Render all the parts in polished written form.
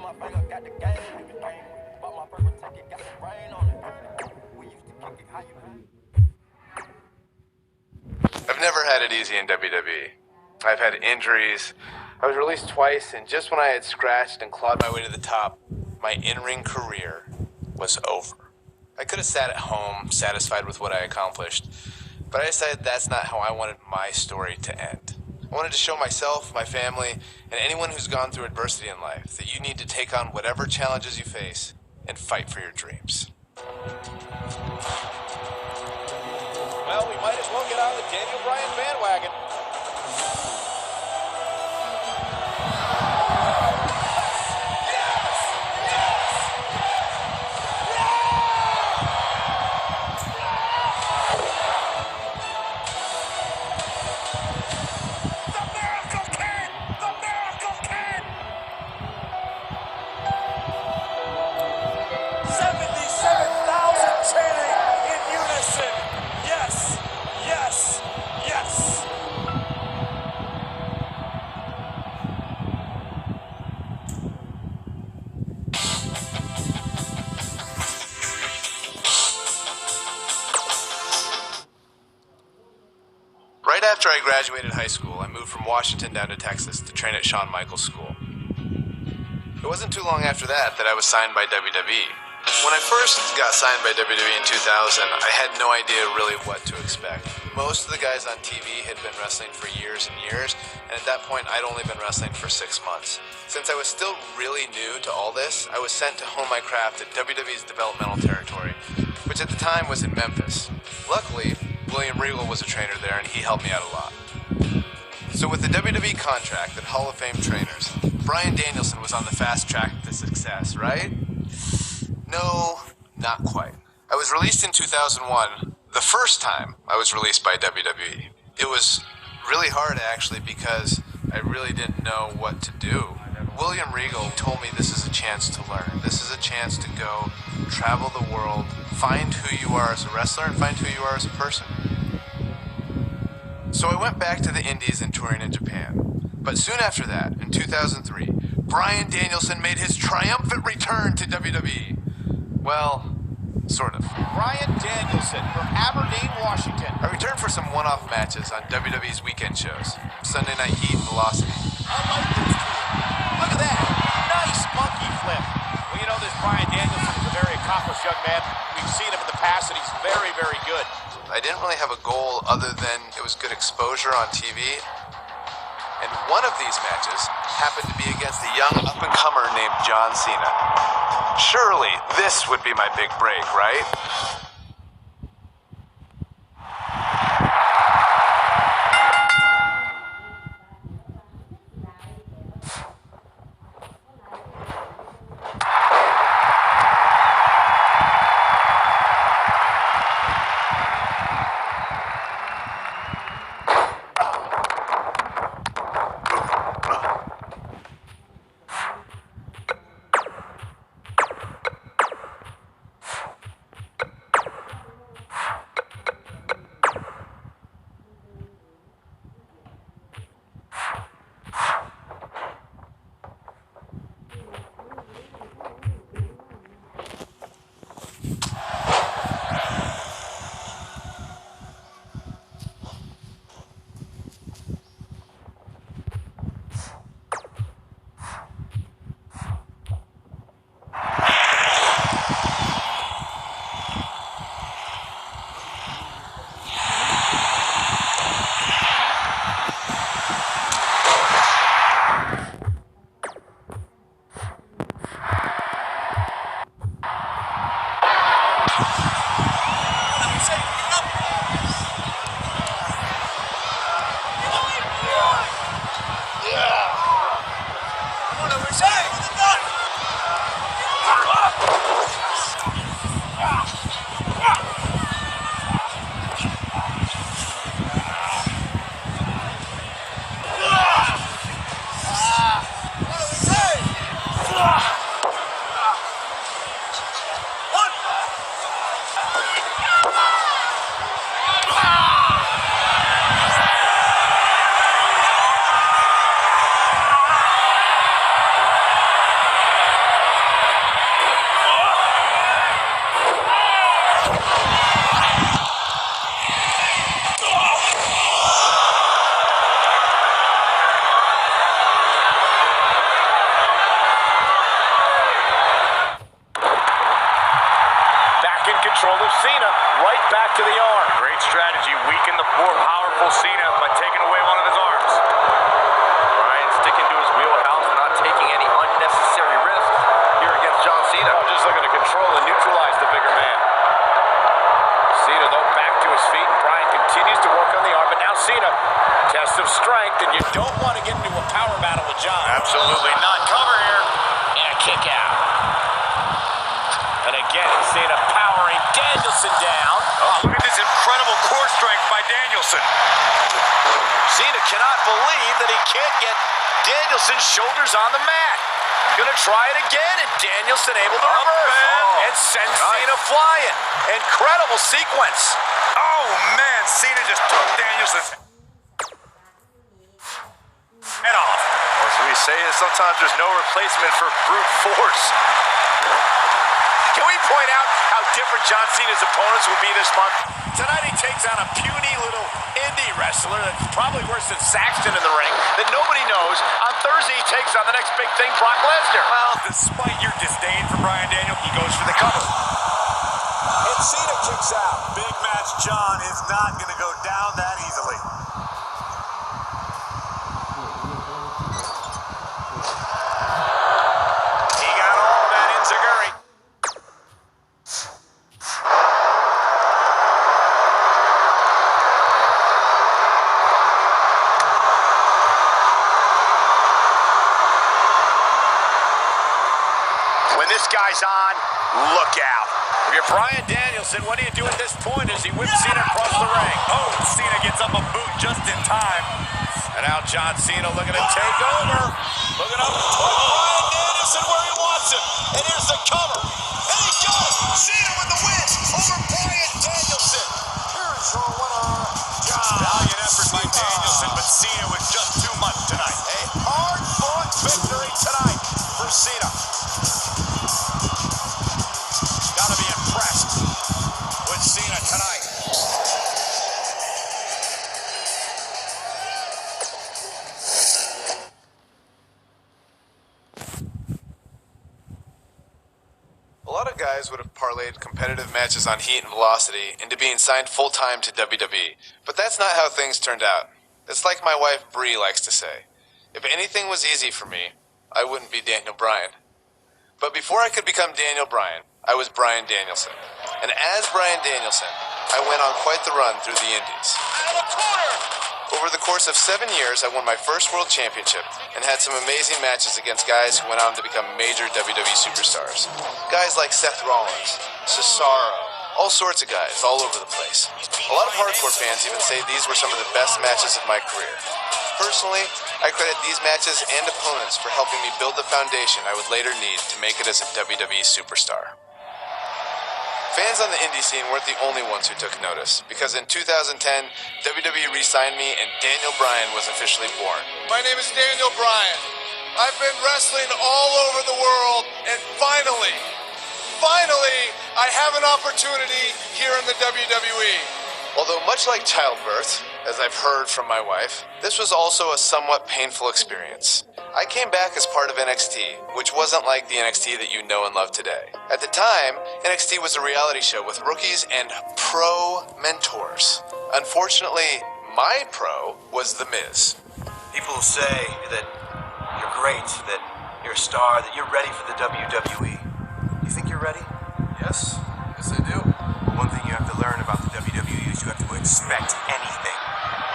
I've never had it easy in WWE. I've had injuries. I was released twice, and just when I had scratched and clawed my way to the top, my in-ring career was over. I could have sat at home, satisfied with what I accomplished, but I decided that's not how I wanted my story to end. I wanted to show myself, my family, and anyone who's gone through adversity in life that you need to take on whatever challenges you face and fight for your dreams. Well, we might as well get on the Daniel Bryan bandwagon. Right after I graduated high school, I moved from Washington down to Texas to train at Shawn Michaels School. It wasn't too long after that I was signed by WWE. When I first got signed by WWE in 2000, I had no idea really what to expect. Most of the guys on TV had been wrestling for years and years, and at that point I'd only been wrestling for 6 months. Since I was still really new to all this, I was sent to hone my craft at WWE's developmental territory, which at the time was in Memphis. Luckily, William Regal was a trainer there, and he helped me out a lot. So with the WWE contract and Hall of Fame trainers, Bryan Danielson was on the fast track to success, right? No, not quite. I was released in 2001, the first time I was released by WWE. It was really hard, actually, because I really didn't know what to do. William Regal told me this is a chance to learn. This is a chance to go travel the world, find who you are as a wrestler, and find who you are as a person. So I went back to the Indies and touring in Japan. But soon after that, in 2003, Bryan Danielson made his triumphant return to WWE. Well, sort of. Bryan Danielson from Aberdeen, Washington. I returned for some one-off matches on WWE's weekend shows, Sunday Night Heat and Velocity. I like those two. Look at that. Nice monkey flip. Well, you know, this Bryan Danielson is a very accomplished young man. We've seen him in the past, and he's very, very good. I didn't really have a goal other than it was good exposure on TV. And one of these matches happened to be against a young up-and-comer named John Cena. Surely this would be my big break, right? want to get into a power battle with John. Absolutely not. Cover here. And a kick out. And again, Cena powering Danielson down. Oh, look at this incredible core strength by Danielson. Cena cannot believe that he can't get Danielson's shoulders on the mat. Gonna try it again, and Danielson able to reverse and send Cena flying. Incredible sequence. Oh, man. Cena just took Danielson's head off. Well, so we say is sometimes there's no replacement for brute force. Can we point out how different John Cena's opponents will be this month? Tonight he takes on a puny little indie wrestler that's probably worse than Saxton in the ring that nobody knows. On Thursday he takes on the next big thing, Brock Lesnar. Well, despite your disdain for Bryan Daniel, he goes for the cover. And Cena kicks out. Big match John is not going to go down that easily. He got all of that enziguri. When this guy's on, look out. If you're Bryan Danielson, what do you do at this point as he whips Cena across the ring? Oh, Cena gets up a boot just in time. And now John Cena looking to take over. Looking up toward Bryan Danielson where he wants him. And here's the cover. And he goes. Cena with the win over Bryan Danielson. Here's your winner, John Valiant effort by Danielson, but Cena was just too much tonight. A hard-fought victory tonight for Cena. Gotta be impressed with Cena tonight. A lot of guys would have parlayed competitive matches on heat and velocity into being signed full-time to WWE, but that's not how things turned out. It's like my wife Bree likes to say, if anything was easy for me, I wouldn't be Daniel Bryan. But before I could become Daniel Bryan, I was Bryan Danielson. And as Bryan Danielson, I went on quite the run through the Indies. Over the course of 7 years, I won my first world championship and had some amazing matches against guys who went on to become major WWE superstars. Guys like Seth Rollins, Cesaro, all sorts of guys all over the place. A lot of hardcore fans even say these were some of the best matches of my career. Personally, I credit these matches and opponents for helping me build the foundation I would later need to make it as a WWE superstar. Fans on the indie scene weren't the only ones who took notice, because in 2010, WWE re-signed me and Daniel Bryan was officially born. My name is Daniel Bryan. I've been wrestling all over the world, and finally, I have an opportunity here in the WWE. Although much like childbirth, as I've heard from my wife, this was also a somewhat painful experience. I came back as part of NXT, which wasn't like the NXT that you know and love today. At the time, NXT was a reality show with rookies and pro mentors. Unfortunately, my pro was The Miz. People say that you're great, that you're a star, that you're ready for the WWE. You think you're ready? Yes I do. One thing you have to learn about the WWE is you have to expect anything.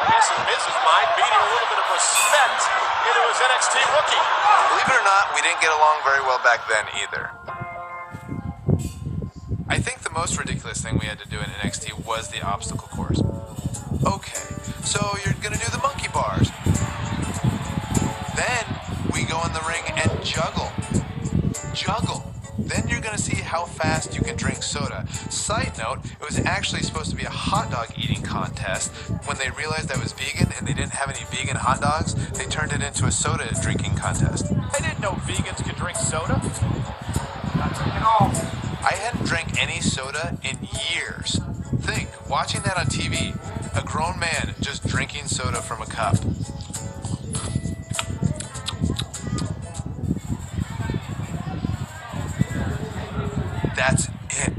I guess in Miz's mind, beating a little bit of respect into his NXT rookie. Believe it or not, we didn't get along very well back then either. I think the most ridiculous thing we had to do in NXT was the obstacle course. Okay, so you're gonna do the monkey bars. Then we go in the ring and juggle. Then you're gonna see how fast you can drink soda. Side note, it was actually supposed to be a hot dog eating contest. When they realized I was vegan and they didn't have any vegan hot dogs, they turned it into a soda drinking contest. I didn't know vegans could drink soda. Not drinking all. I hadn't drank any soda in years. Think, watching that on TV, a grown man just drinking soda from a cup. That's it.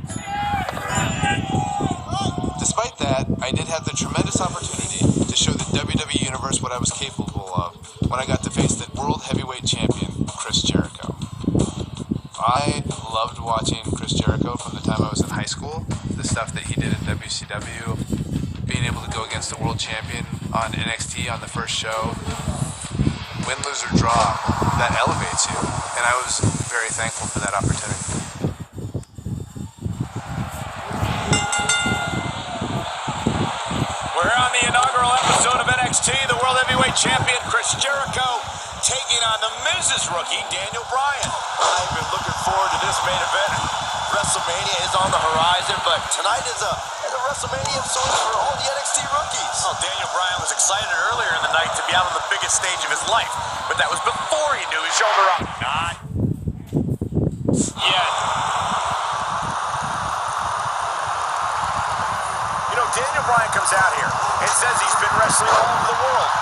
Despite that, I did have the tremendous opportunity to show the WWE Universe what I was capable of when I got to face the World Heavyweight Champion, Chris Jericho. I loved watching Chris Jericho from the time I was in high school, the stuff that he did in WCW, being able to go against the World Champion on NXT on the first show. win, lose, or draw, that elevates you. And I was very thankful for that opportunity. We're here on the inaugural episode of NXT. The World Heavyweight Champion Chris Jericho taking on the Miz's rookie, Daniel Bryan. I've been looking forward to this main event. WrestleMania is on the horizon, but tonight is a WrestleMania of sorts for all the NXT rookies. Well, Daniel Bryan was excited earlier in the night to be out on the biggest stage of his life, but that was before he knew his shoulder up. Not yet. You know, Daniel Bryan comes out here and says he's been wrestling all over the world.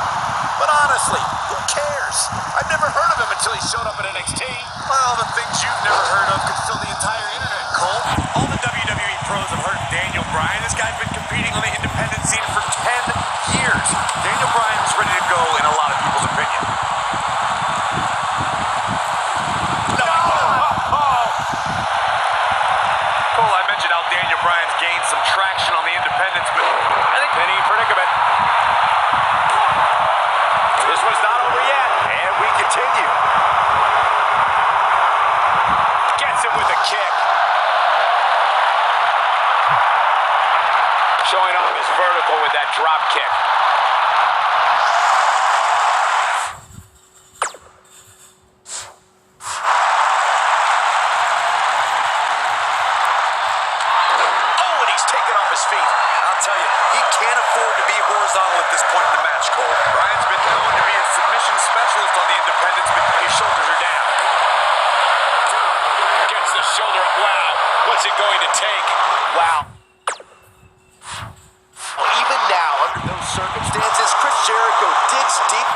But honestly, who cares? I've never heard of him until he showed up at NXT. Well, the things you've never heard of could fill the entire internet, Cole. All the WWE pros have heard of Daniel Bryan. This guy's been competing on the independent scene for 10 years. Daniel Bryan's ready to go in a lot of people's opinion. Cole, I mentioned how Daniel Bryan's gained some traction on the independents, but I think any predicament. This one's not over yet, and we continue. Gets it with a kick. Showing off his vertical with that drop kick. Oh, and he's taken off his feet. I'll tell you, he can't afford to be horizontal at this point in the match, Cole. Bryan's been known to be a submission specialist on the independents, but his shoulders are down. Gets the shoulder up. Wow. What's it going to take? Wow. Well, even now, under those circumstances, Chris Jericho digs deep.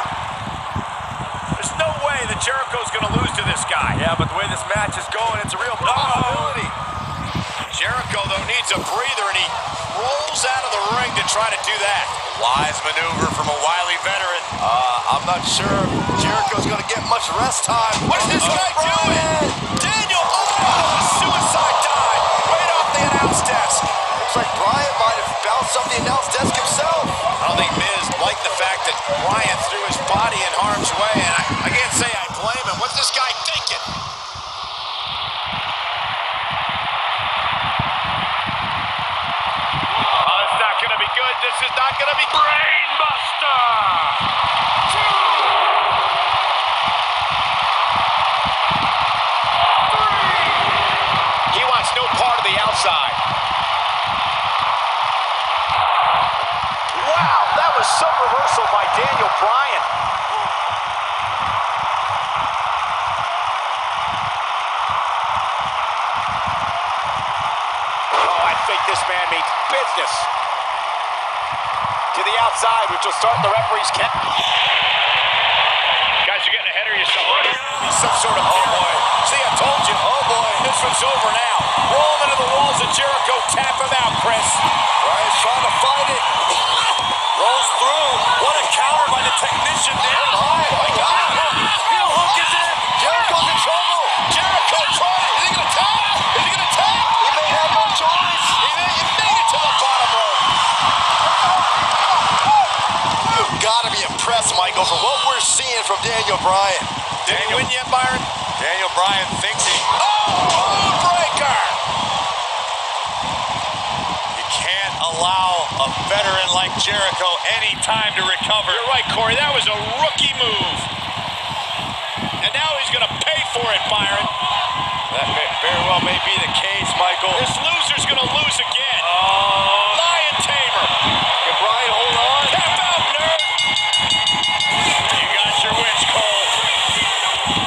There's no way that Jericho's going to lose to this guy. Yeah, but the way this match is going, it's a real possibility. Jericho, though, needs a breather, and he rolls out of the ring to try to do that. Wise maneuver from a wily veteran. I'm not sure Jericho's going to get much rest time. What's this guy doing? Daniel, suicide dive right off the announce desk. Looks like Bryan might have bounced off the announce desk himself. I don't think Miz liked the fact that Bryan threw his body in harm's way, and I can't say I blame him. What's this guy thinking? Oh, it's not going to be good. This is not going to be Brain Buster. He wants no part of the outside. Wow, that was some reversal by Daniel Bryan. Oh, I think this man means business. To the outside, which will start the referee's count. Guys, you're getting ahead of yourself. Some sort of boy. See, I told you. Oh boy, this one's over now. Roll him into the walls of Jericho. Tap him out, Chris. Bryan's trying to fight it. Rolls through. What a counter by the technician there. Oh my God. Heel hook is in. Jericho's in trouble. Jericho trying. Is he going to tap? Is he going to tap? He may have no choice. He made it to the bottom rope. You've got to be impressed, Michael, for what we're seeing from Daniel Bryan. Did he win yet, Byron? Daniel Bryan thinks he... Oh, breaker! You can't allow a veteran like Jericho any time to recover. You're right, Corey. That was a rookie move. And now he's going to pay for it, Byron. That very well may be the case, Michael. This loser's going to lose again. Oh. Lion Tamer. Can Bryan hold on? Tap out, nerd. You got your wish, Cole.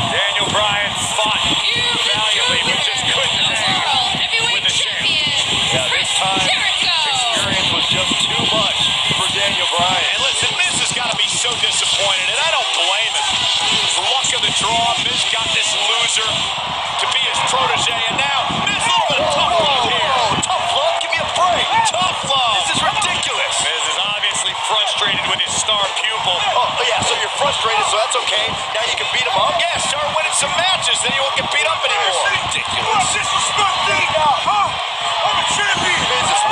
Daniel Bryan fought valiantly, but just couldn't hang with the champ. Yeah, this time, experience was just too much for Daniel Bryan. And listen, Miz has got to be so disappointed, and I don't blame him. Luck of the draw, Miz got this loser to be his protege, and now Miz a little bit of tough love here. Tough love? Give me a break. Tough love. This is ridiculous. Miz is obviously frustrated with his star pupil. Oh, yeah, so you're frustrated, so that's okay. Now you can beat him up. Yeah, start winning some matches, then he won't get beat up anymore. Ridiculous. Disrespect me now, huh? I'm a champion. Miz is